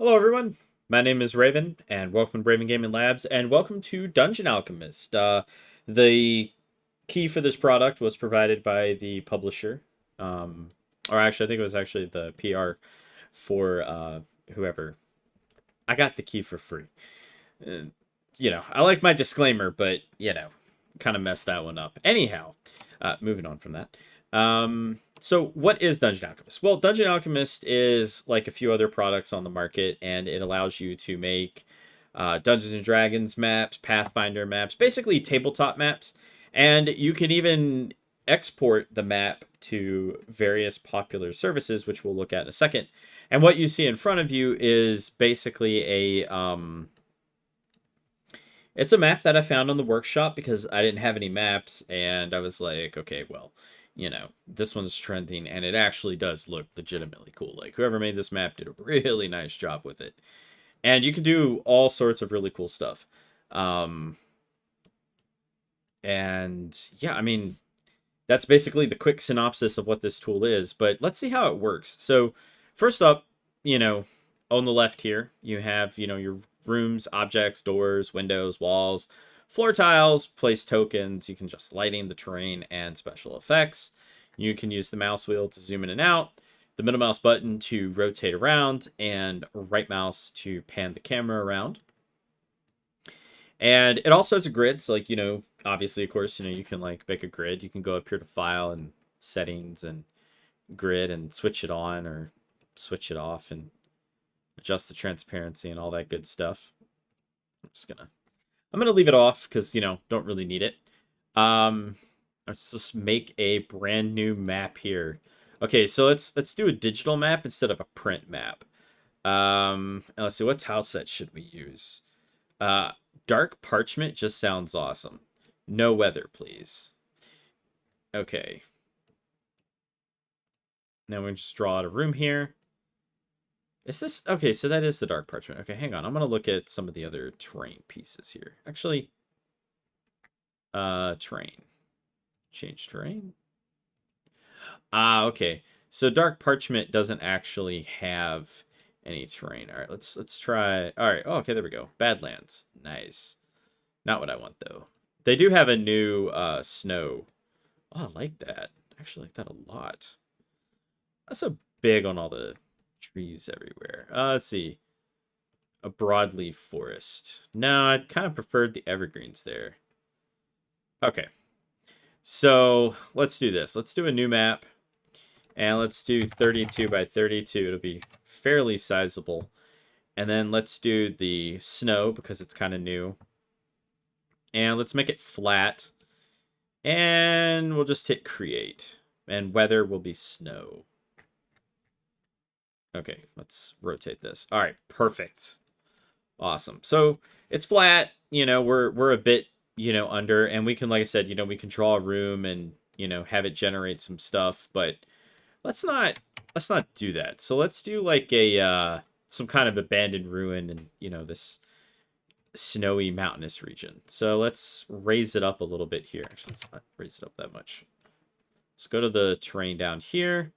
Hello, everyone. My name is Raven, and welcome to Raven Gaming Labs, and welcome to Dungeon Alchemist. The key for this product was provided by the publisher, or actually, I think it was actually the PR for whoever. I got the key for free. Uh, I like my disclaimer, but kind of messed that one up. Anyhow, moving on from that. So what is Dungeon Alchemist? Well, Dungeon Alchemist is like a few other products on the market, and it allows you to make Dungeons and Dragons maps, Pathfinder maps, basically tabletop maps, and you can even export the map to various popular services, which we'll look at in a second. And what you see in front of you is basically it's a map that I found on the workshop because I didn't have any maps, and I was like, okay, well, this one's trending, and it actually does look legitimately cool. Like, whoever made this map did a really nice job with it. And you can do all sorts of really cool stuff. Um, and yeah, I mean, that's basically the quick synopsis of what this tool is, but let's see how it works. So, first up, you know, on the left here, you have, your rooms, objects, doors, windows, walls, floor tiles, place tokens. You can just lighting, the terrain, and special effects. You can use the mouse wheel to zoom in and out, the middle mouse button to rotate around, and right mouse to pan the camera around. And it also has a grid, so like, obviously, of course, you can like make a grid. You can go up here to file and settings and grid and switch it on or switch it off and adjust the transparency and all that good stuff. I'm gonna leave it off because don't really need it. Um, let's just make a brand new map here. Okay, so let's do a digital map instead of a print map. And let's see, what tile set should we use? Uh, Dark parchment just sounds awesome. No weather, please. Okay. Now we just draw out a room here. Is this okay? So that is the dark parchment. Okay, hang on. I'm gonna look at some of the other terrain pieces here. Actually, terrain. Change terrain. Ah, okay. So dark parchment doesn't actually have any terrain. All right, let's try. All right. Oh, okay, there we go. Badlands. Nice. Not what I want though. They do have a new snow. Oh, I like that. I actually like that a lot. That's so big on all the trees everywhere. Let's see. A broadleaf forest. No, I kind of preferred the evergreens there. Okay. So let's do this. Let's do a new map. And let's do 32 by 32. It'll be fairly sizable. And then let's do the snow because it's kind of new. And let's make it flat. And we'll just hit create. And weather will be snow. Okay, let's rotate this. All right, perfect. Awesome. So it's flat, we're a bit, under, and we can, like I said, we can draw a room and, have it generate some stuff, but let's not do that. So let's do like a some kind of abandoned ruin and, this snowy mountainous region. So let's raise it up a little bit here. Actually, let's not raise it up that much. Let's go to the terrain down here,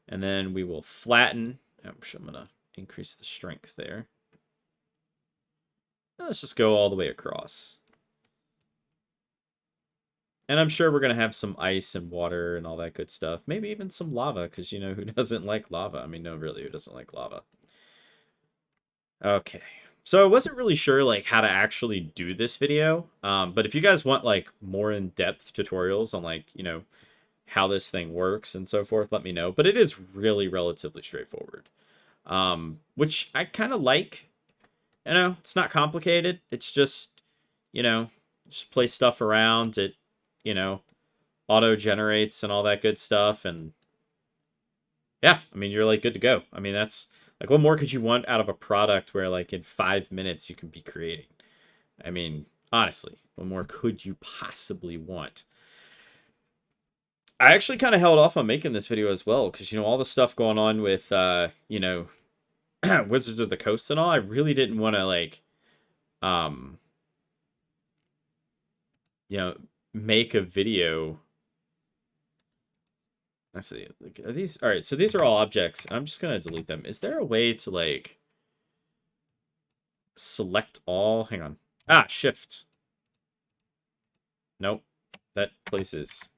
and then we will flatten. I'm gonna increase the strength there. Let's just go all the way across. And I'm sure we're going to have some ice and water and all that good stuff. Maybe even some lava, because, who doesn't like lava? I mean, no, really, who doesn't like lava? Okay. So I wasn't really sure, like, how to actually do this video. But if you guys want, like, more in-depth tutorials on, like, how this thing works and so forth, let me know. But it is really relatively straightforward. Which I kind of like. It's not complicated. It's just, just place stuff around. It, auto generates and all that good stuff. And yeah, I mean, you're like good to go. I mean, that's like, what more could you want out of a product where like in 5 minutes you can be creating? I mean, honestly, what more could you possibly want? I actually kind of held off on making this video as well because, all the stuff going on with, Wizards of the Coast and all, I really didn't want to like, um, make a video. Let's see. Are these all right? So these are all objects. I'm just gonna delete them. Is there a way to like select all. Hang on. Ah, shift. Nope. That places.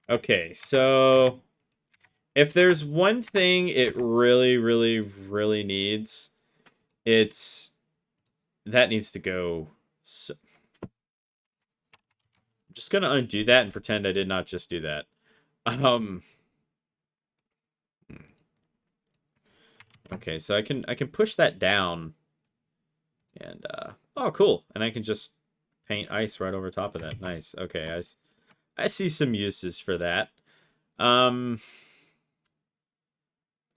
Okay, so if there's one thing it really, really, really needs, it's that needs to go. So, I'm just gonna undo that and pretend I did not just do that. Um. Okay, so I can push that down, and oh, cool, and I can just paint ice right over top of that. Nice. Okay, I see some uses for that. Um.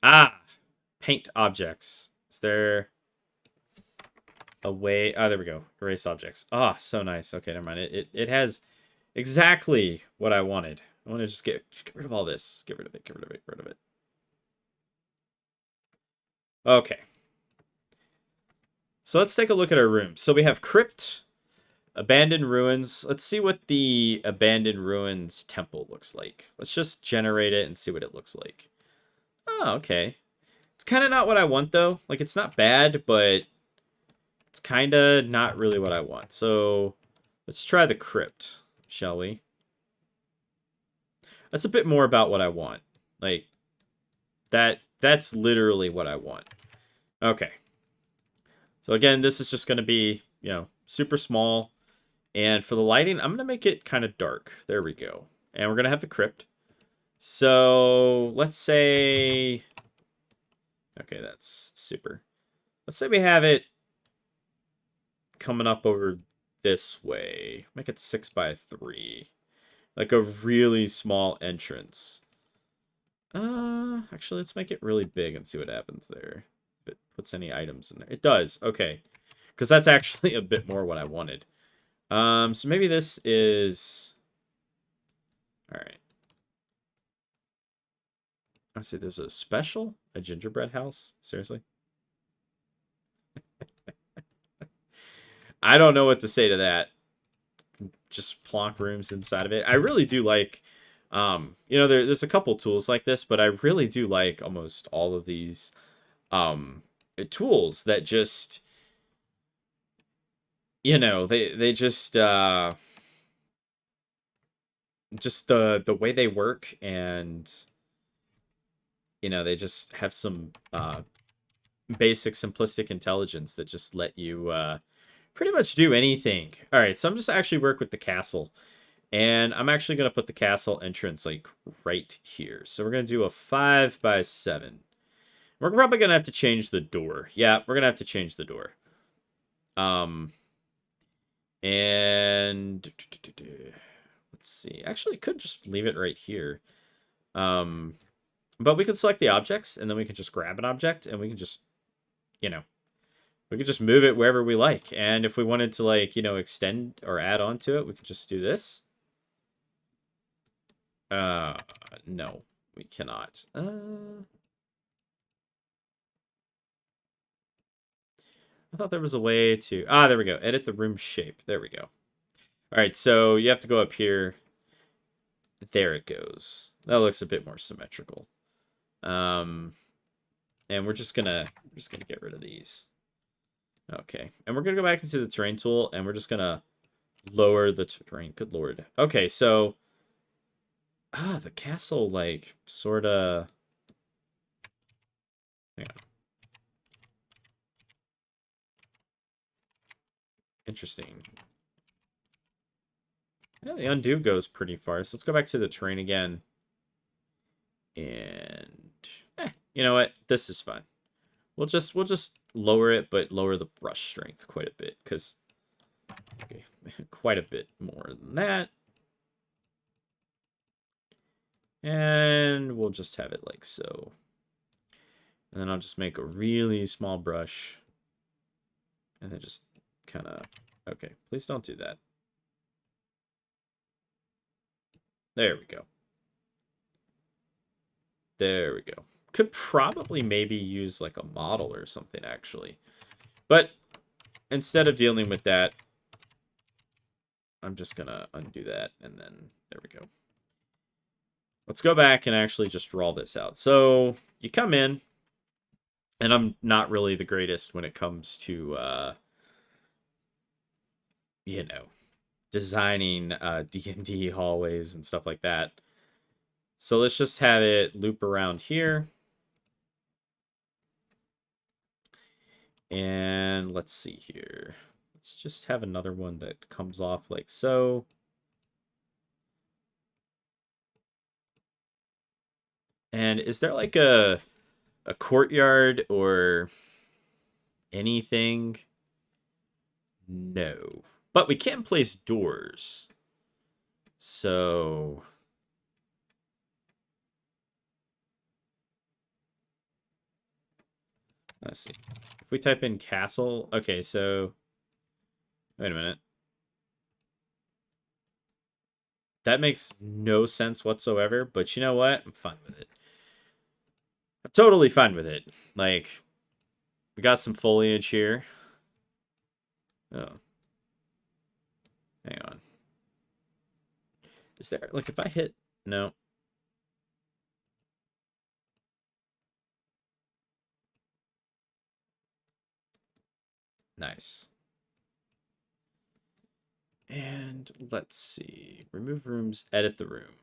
Ah, paint objects. Is there a way? Oh, there we go. Erase objects. Ah, so nice. Okay, never mind. It has exactly what I wanted. I want to just get rid of all this. Get rid of it. Get rid of it. Get rid of it. Okay. So let's take a look at our room. So we have crypt, abandoned ruins. Let's see what the abandoned ruins temple looks like. Let's just generate it and see what it looks like. Oh, okay. It's kind of not what I want, though. Like, it's not bad, but it's kind of not really what I want. So let's try the crypt, shall we? That's a bit more about what I want. Like, that's literally what I want. Okay. So again, this is just going to be, super small. And for the lighting, I'm going to make it kind of dark. There we go. And we're going to have the crypt. So let's say... Okay, that's super. Let's say we have it coming up over this way. Make it 6 by 3. Like a really small entrance. Actually, let's make it really big and see what happens there. If it puts any items in there. It does. Okay. Because that's actually a bit more what I wanted. So maybe this is... Alright. I see there's a special? A gingerbread house? Seriously? I don't know what to say to that. Just plonk rooms inside of it. I really do like... there's a couple tools like this, but I really do like almost all of these tools that just... they just the way they work, and they just have some basic simplistic intelligence that just let you pretty much do anything. All right, so I'm just actually work with the castle, and I'm actually going to put the castle entrance like right here. So we're going to do a 5 by 7. We're probably going to have to change the door. Yeah, we're going to have to change the door. And let's see. Actually, could just leave it right here. But we could select the objects, and then we can just grab an object, and we can just, we could just move it wherever we like. And if we wanted to, like, extend or add on to it, we could just do this. No, we cannot. I thought there was a way to... Ah, there we go. Edit the room shape. There we go. All right, so you have to go up here. There it goes. That looks a bit more symmetrical. And we're just gonna get rid of these. Okay, and we're gonna go back into the terrain tool, and we're just gonna lower the terrain. Good lord. Okay, so the castle, like, sorta... Hang on. Interesting. Yeah, the undo goes pretty far. So let's go back to the terrain again. And you know what? This is fine. We'll just lower it, but lower the brush strength quite a bit, because okay, quite a bit more than that. And we'll just have it like so. And then I'll just make a really small brush. And then just kind of... Okay, please don't do that. There we go. There we go. Could probably maybe use like a model or something, actually. But instead of dealing with that, I'm just going to undo that. And then there we go. Let's go back and actually just draw this out. So you come in, And I'm not really the greatest when it comes to, you know, designing D&D hallways and stuff like that. So let's just have it loop around here. And let's see here. Let's just have another one that comes off like so. And is there like a courtyard or anything? No. But we can place doors. So let's see. If we type in castle, okay, so wait a minute. That makes no sense whatsoever, but you know what? I'm fine with it. I'm totally fine with it. Like, we got some foliage here. Oh. Hang on. Is there, like, if I hit, no. Nice. And let's see. Remove rooms, edit the room.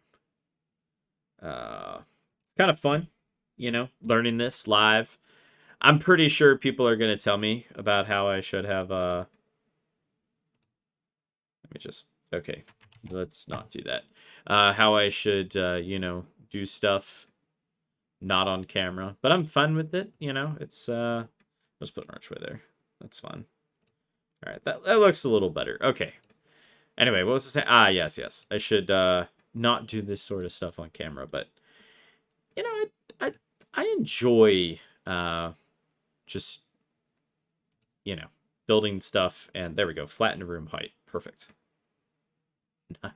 It's kind of fun, you know, learning this live. I'm pretty sure people are going to tell me about how I should have, let me just, okay, let's not do that. How I should, you know, do stuff not on camera, but I'm fine with it, you know, it's, let's put an archway there. That's fun. All right, that looks a little better. Okay. Anyway, what was I saying? Ah, yes. I should not do this sort of stuff on camera, but you know, I enjoy just, you know, building stuff. And there we go. Flatten the room height. Perfect.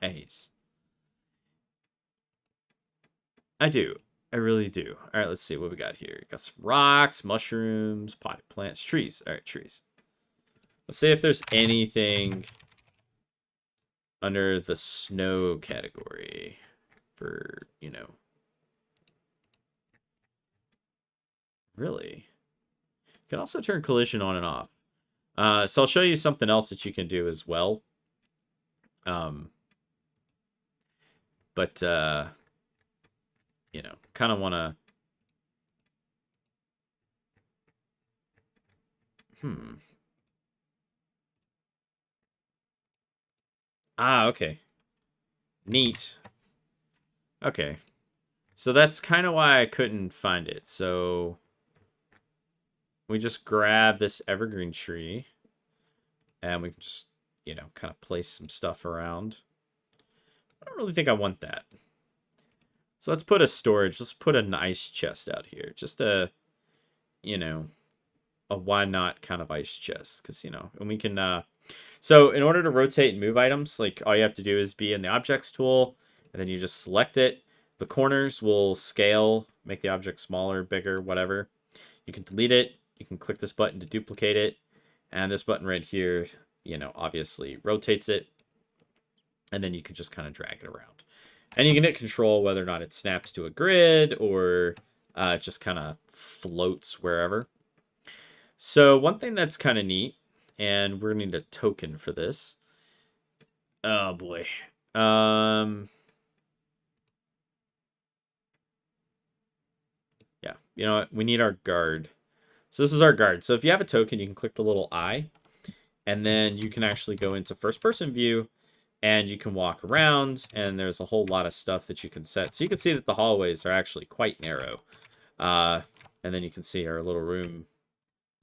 Nice. I do. I really do. All right, let's see what we got here. Got some rocks, mushrooms, potted plants, trees. All right, trees. Let's see if there's anything under the snow category for, you know. Really? You can also turn collision on and off. So I'll show you something else that you can do as well. But you know, kind of want to. Ah, okay. Neat. Okay. So that's kind of why I couldn't find it. So we just grab this evergreen tree and we can just, you know, kind of place some stuff around. I don't really think I want that. So let's put a storage. Let's put an ice chest out here. Just a, you know, a why not kind of ice chest. Because, you know, and we can, so in order to rotate and move items, like all you have to do is be in the objects tool and then you just select it. The corners will scale, make the object smaller, bigger, whatever. You can delete it. You can click this button to duplicate it. And this button right here, you know, obviously rotates it. And then you can just kind of drag it around. And you can hit control whether or not it snaps to a grid or it just kind of floats wherever. So one thing that's kind of neat, and we're going to need a token for this. Oh, boy. Yeah, you know what? We need our guard. So this is our guard. So if you have a token, you can click the little eye. And then you can actually go into first-person view. And you can walk around. And there's a whole lot of stuff that you can set. So you can see that the hallways are actually quite narrow. And then you can see our little room.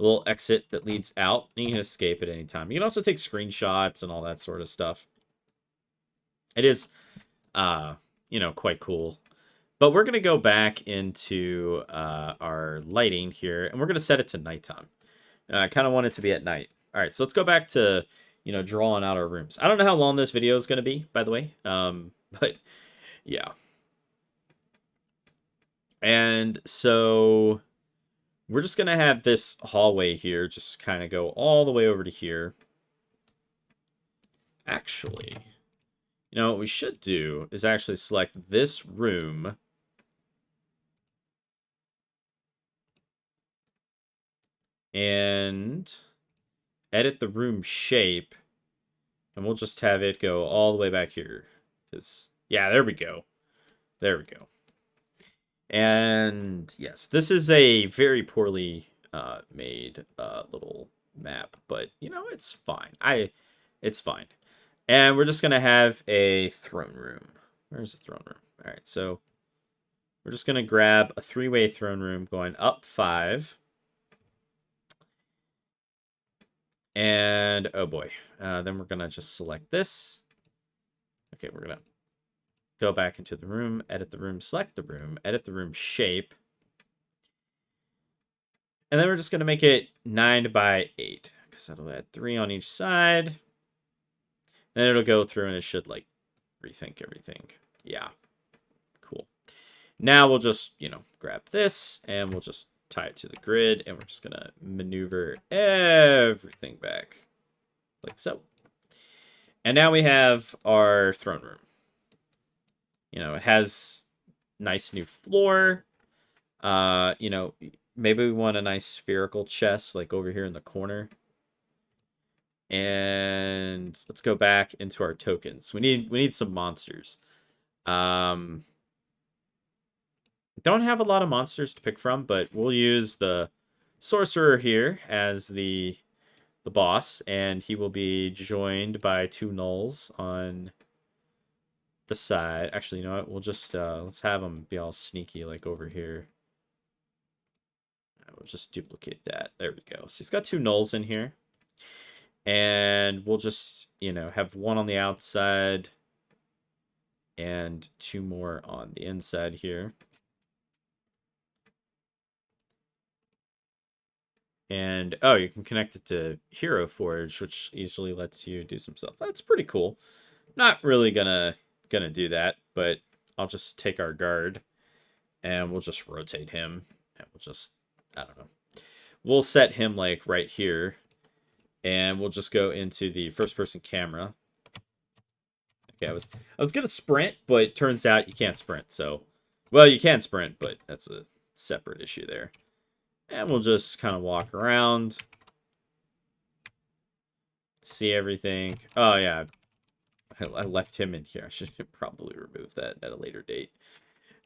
A little exit that leads out. And you can escape at any time. You can also take screenshots and all that sort of stuff. It is, you know, quite cool. But we're going to go back into our lighting here, and we're going to set it to nighttime. I kind of want it to be at night. All right, so let's go back to, you know, drawing out our rooms. I don't know how long this video is going to be, by the way, but yeah. And so we're just going to have this hallway here just kind of go all the way over to here. Actually, you know, what we should do is actually select this room. and edit the room shape, and we'll just have it go all the way back here. Because, yeah, there we go. There we go. And yes, this is a very poorly made little map, but you know, it's fine. It's fine. And we're just gonna have a throne room. Where's the throne room? All right, so we're just gonna grab a three-way throne room going up 5. And oh boy, then we're gonna just select this. Okay, we're gonna go back into the room, edit the room, select the room, edit the room shape. And then we're just going to make it 9 by 8, because that'll add 3 on each side. Then it'll go through and it should, like, rethink everything. Yeah. Cool. Now we'll just, you know, grab this, and we'll just tie it to the grid, and we're just going to maneuver everything back, like so. And now we have our throne room. You know, it has nice new floor. You know, maybe we want a nice spherical chest, like over here in the corner. And let's go back into our tokens. We need some monsters. Don't have a lot of monsters to pick from, but we'll use the sorcerer here as the boss, and he will be joined by 2 gnolls on the side. Actually, you know what? We'll just let's have him be all sneaky, like over here. We'll just duplicate that. There we go. So he's got 2 gnolls in here. And we'll just, you know, have 1 on the outside and 2 more on the inside here. And, oh, you can connect it to Hero Forge, which easily lets you do some stuff. That's pretty cool. Not really gonna do that, but I'll just take our guard and we'll just rotate him. And we'll just, I don't know. We'll set him, like, right here. And we'll just go into the first-person camera. Okay, I was gonna sprint, but it turns out you can't sprint. So, well, you can sprint, but that's a separate issue there. And we'll just kind of walk around, see everything. Oh yeah, I left him in here. I should probably remove that at a later date.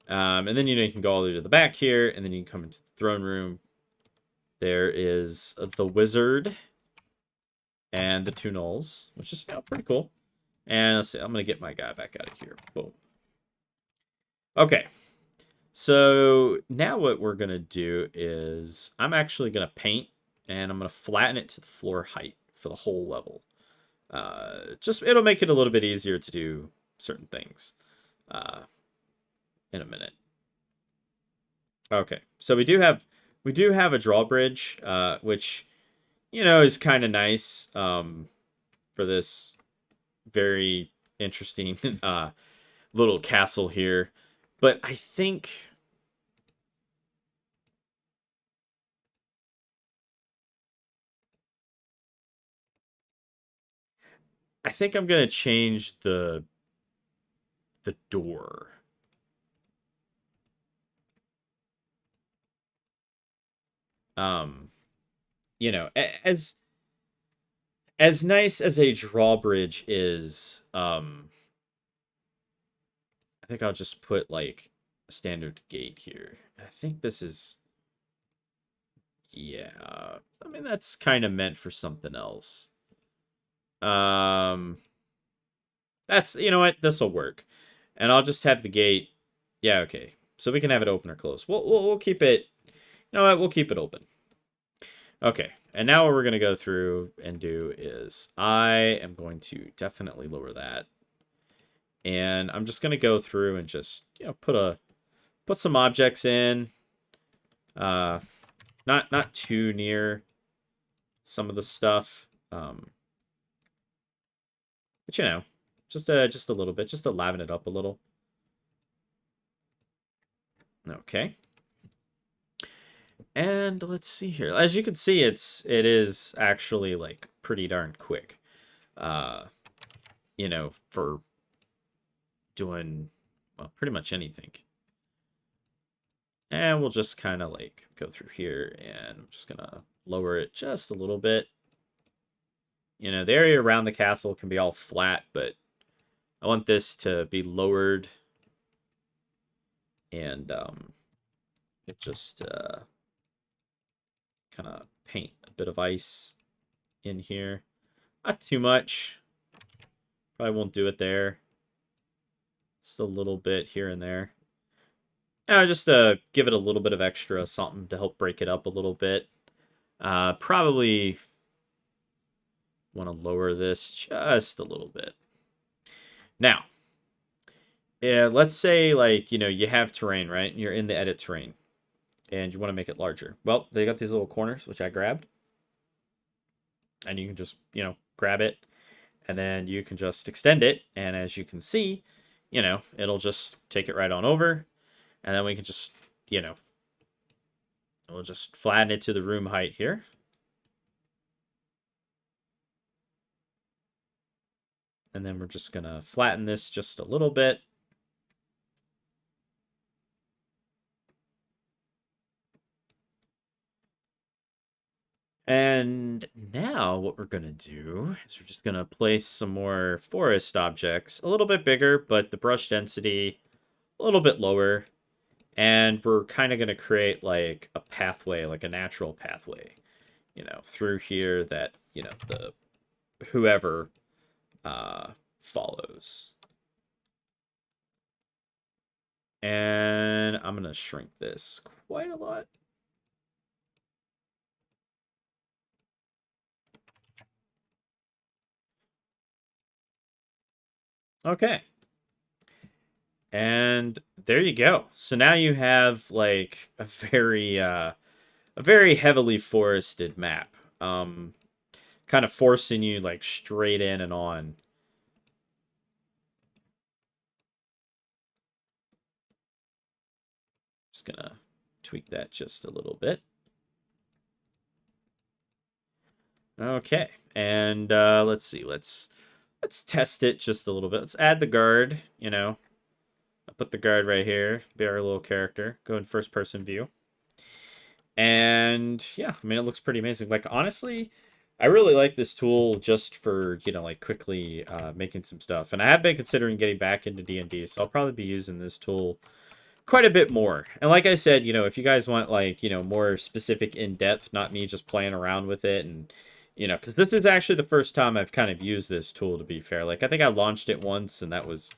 And then you know you can go all the way to the back here, and then you can come into the throne room. There is the wizard and the 2 gnolls, which is pretty cool. And let's see, I'm gonna get my guy back out of here. Boom. Okay. So now what we're gonna do is I'm actually gonna paint, and I'm gonna flatten it to the floor height for the whole level. Just it'll make it a little bit easier to do certain things in a minute. Okay, so we do have a drawbridge, which you know is kind of nice for this very interesting little castle here. But I think I'm gonna change the door. You know, as nice as a drawbridge is, I think I'll just put like a standard gate here. I think this is, yeah, I mean, that's kind of meant for something else. That's, you know what, this will work. And I'll just have the gate, yeah, okay. So we can have it open or close. We'll keep it, you know what, we'll keep it open. Okay, and now what we're going to go through and do is I am going to definitely lower that. And I'm just going to go through and just, you know, put some objects in. Not too near some of the stuff. But you know, just a little bit, just to liven it up a little. Okay. And let's see here. As you can see, it is actually like pretty darn quick. You know, for doing, well, pretty much anything. And we'll just kind of like go through here, and I'm just gonna lower it just a little bit. You know, the area around the castle can be all flat, but I want this to be lowered. And it just kind of paint a bit of ice in here. Not too much. Probably won't do it there. Just a little bit here and there. Just give it a little bit of extra something to help break it up a little bit. Probably want to lower this just a little bit. Now, let's say, like, you know, you have terrain, right? You're in the edit terrain, and you want to make it larger. Well, they got these little corners, which I grabbed. And you can just, you know, grab it, and then you can just extend it. And as you can see, you know, it'll just take it right on over. And then we can just, you know, we'll just flatten it to the room height here. And then we're just going to flatten this just a little bit. And now what we're going to do is we're just going to place some more forest objects. A little bit bigger, but the brush density a little bit lower. And we're kind of going to create like a pathway, like a natural pathway, you know, through here that, you know, the whoever follows. And I'm going to shrink this quite a lot. Okay. And there you go. So now you have like a very heavily forested map. Kind of forcing you like straight in and on. Just gonna tweak that just a little bit. Okay, and let's see. Let's test it just a little bit. Let's add the guard, you know. I'll put the guard right here, be our little character. Go in first person view. And yeah, I mean, it looks pretty amazing. Like, honestly, I really like this tool just for, you know, like quickly making some stuff. And I have been considering getting back into D&D, so I'll probably be using this tool quite a bit more. And like I said, you know, if you guys want like, you know, more specific in-depth, not me just playing around with it, and, you know, because this is actually the first time I've kind of used this tool, to be fair. Like, I think I launched it once, and that was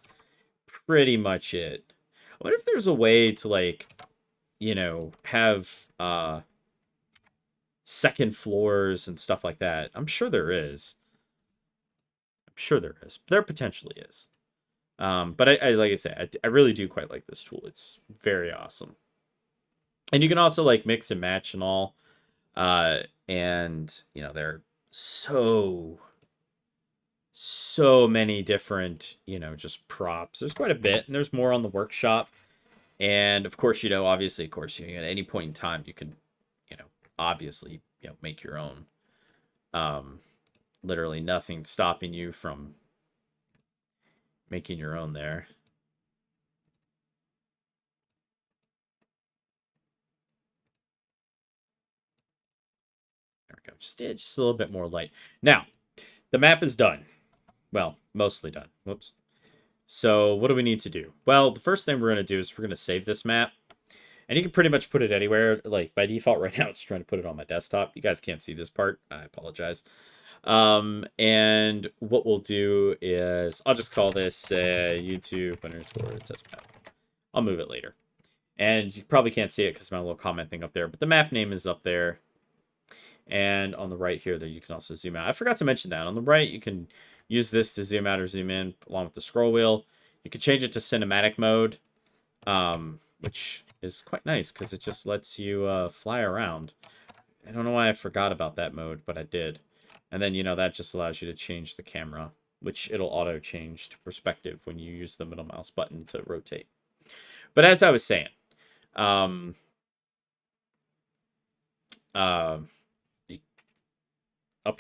pretty much it. I wonder if there's a way to, like, you know, have second floors and stuff like that. I'm sure there is. I'm sure there is. There potentially is. But I like I said, I really do quite like this tool. It's very awesome. And you can also like mix and match and all. And you know, there are so many different, you know, just props. There's quite a bit, and there's more on the workshop. And of course, you know, obviously, of course, you know, at any point in time, you can, you know, obviously, you know, make your own. Literally nothing stopping you from making your own there. There we go. Just a little bit more light. Now, the map is done. Well, mostly done. Whoops. So what do we need to do? Well, the first thing we're going to do is we're going to save this map. And you can pretty much put it anywhere. Like, by default right now, it's trying to put it on my desktop. You guys can't see this part. I apologize. And what we'll do is I'll just call this YouTube _ test map. I'll move it later. And you probably can't see it because my little comment thing up there, but the map name is up there. And on the right here, there you can also zoom out. I forgot to mention that. On the right, you can use this to zoom out or zoom in along with the scroll wheel. You can change it to cinematic mode, which is quite nice because it just lets you fly around. I don't know why I forgot about that mode, but I did. And then, you know, that just allows you to change the camera, which it'll auto change to perspective when you use the middle mouse button to rotate. But as I was saying, up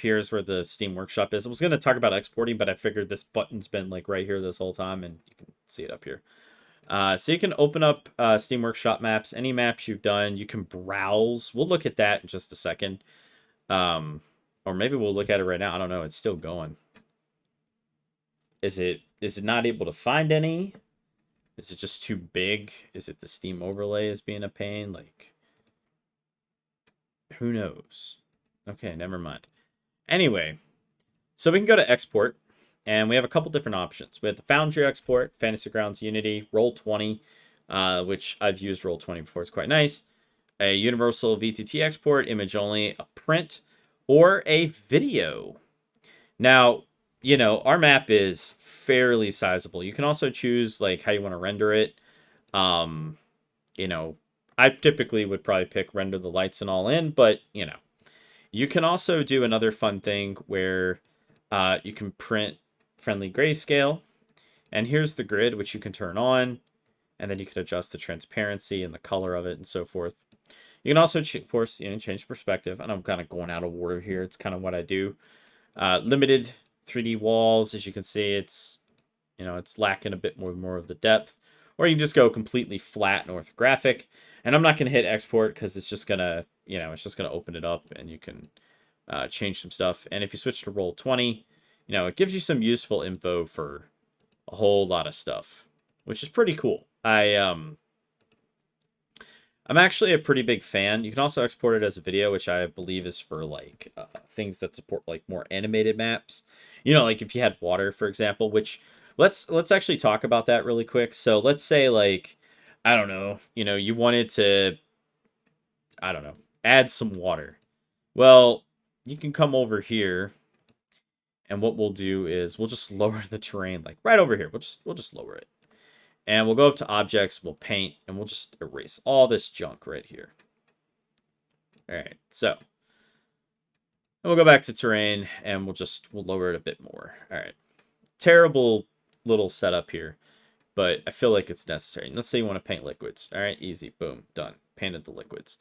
here is where the Steam Workshop is. I was going to talk about exporting, but I figured this button's been like right here this whole time, and you can see it up here. So you can open up Steam Workshop maps, any maps you've done. You can browse. We'll look at that in just a second. Or maybe we'll look at it right now. I don't know. It's still going. Is it not able to find any? Is it just too big? Is it the Steam overlay is being a pain? Like, who knows? Okay, never mind. Anyway, so we can go to export, and we have a couple different options. We have the Foundry export, Fantasy Grounds Unity, Roll20, which I've used Roll20 before. It's quite nice. A Universal VTT export, image only, a print, or a video. Now, you know, our map is fairly sizable. You can also choose like how you want to render it. You know, I typically would probably pick render the lights and all in, but you know, you can also do another fun thing where you can print friendly grayscale. And here's the grid, which you can turn on. And then you can adjust the transparency and the color of it and so forth. You can also, of course, you know, change perspective. And I'm kind of going out of order here. It's kind of what I do. Limited 3D walls. As you can see, it's, you know, it's lacking a bit more of the depth. Or you can just go completely flat and orthographic. And I'm not going to hit export because it's just going to, you know, it's just going to open it up and you can change some stuff. And if you switch to Roll20, you know, it gives you some useful info for a whole lot of stuff, which is pretty cool. I'm actually a pretty big fan. You can also export it as a video, which I believe is for like things that support like more animated maps. You know, like if you had water, for example, which let's actually talk about that really quick. So let's say like, I don't know, you know, you wanted to, I don't know, add some water. Well, you can come over here and what we'll do is we'll just lower the terrain like right over here. We'll just lower it. And we'll go up to objects, we'll paint, and we'll just erase all this junk right here. All right, so we'll go back to terrain and we'll lower it a bit more. All right, terrible little setup here, but I feel like it's necessary. Let's say you want to paint liquids. All right, easy, boom, done. Painted the liquids.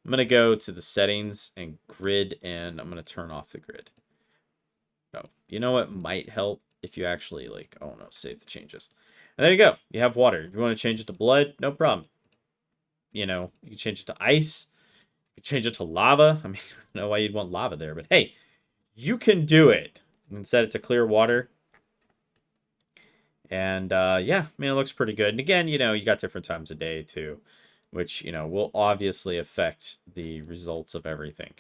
I'm gonna go to the settings and grid, and I'm gonna turn off the grid. Oh, you know what might help if you actually like, oh no, save the changes. And there you go. You have water. If you want to change it to blood, no problem. You know, you can change it to ice. You can change it to lava. I mean, I don't know why you'd want lava there, but hey, you can do it. You can set it to clear water. And yeah, I mean, it looks pretty good. And again, you know, you got different times of day too, which, you know, will obviously affect the results of everything.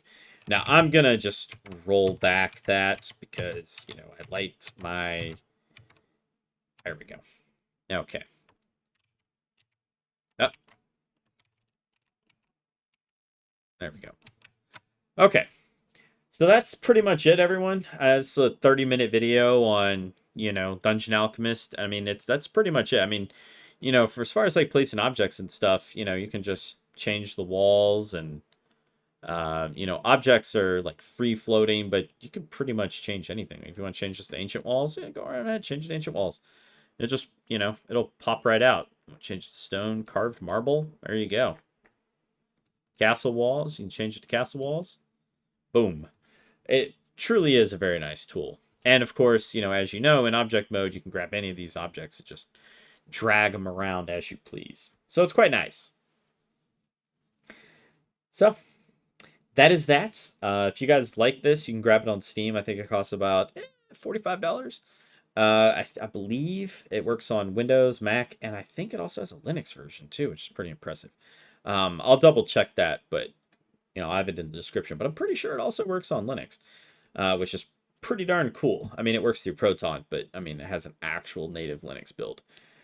Now, I'm going to just roll back that because, you know, I liked my... There we go. Okay. Oh. There we go. Okay. So that's pretty much it, everyone. It's a 30-minute video on, you know, Dungeon Alchemist. I mean, that's pretty much it. I mean, you know, for as far as like placing objects and stuff, you know, you can just change the walls and, you know, objects are like free floating, but you can pretty much change anything. If you want to change just the ancient walls, yeah, go right ahead, change the ancient walls. It just, you know, it'll pop right out. Change it to stone, carved marble. There you go. Castle walls. You can change it to castle walls. Boom. It truly is a very nice tool. And of course, you know, as you know, in object mode, you can grab any of these objects and just drag them around as you please. So it's quite nice. So that is that. If you guys like this, you can grab it on Steam. I think it costs about $45. I believe it works on Windows, Mac, and I think it also has a Linux version too, which is pretty impressive. I'll double check that, but you know, I have it in the description, but I'm pretty sure it also works on Linux, which is pretty darn cool. I mean, it works through Proton, but I mean, it has an actual native Linux build.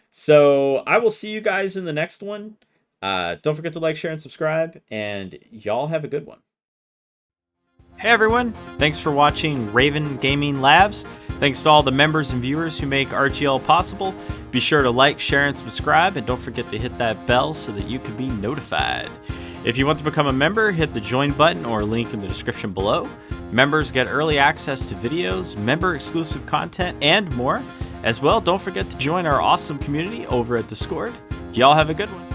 So I will see you guys in the next one. Don't forget to like, share, and subscribe, and y'all have a good one. Hey everyone, thanks for watching Raven Gaming Labs. Thanks to all the members and viewers who make RGL possible. Be sure to like, share, and subscribe, and don't forget to hit that bell so that you can be notified. If you want to become a member, hit the join button or link in the description below. Members get early access to videos, member-exclusive content, and more. As well, don't forget to join our awesome community over at Discord. Y'all have a good one.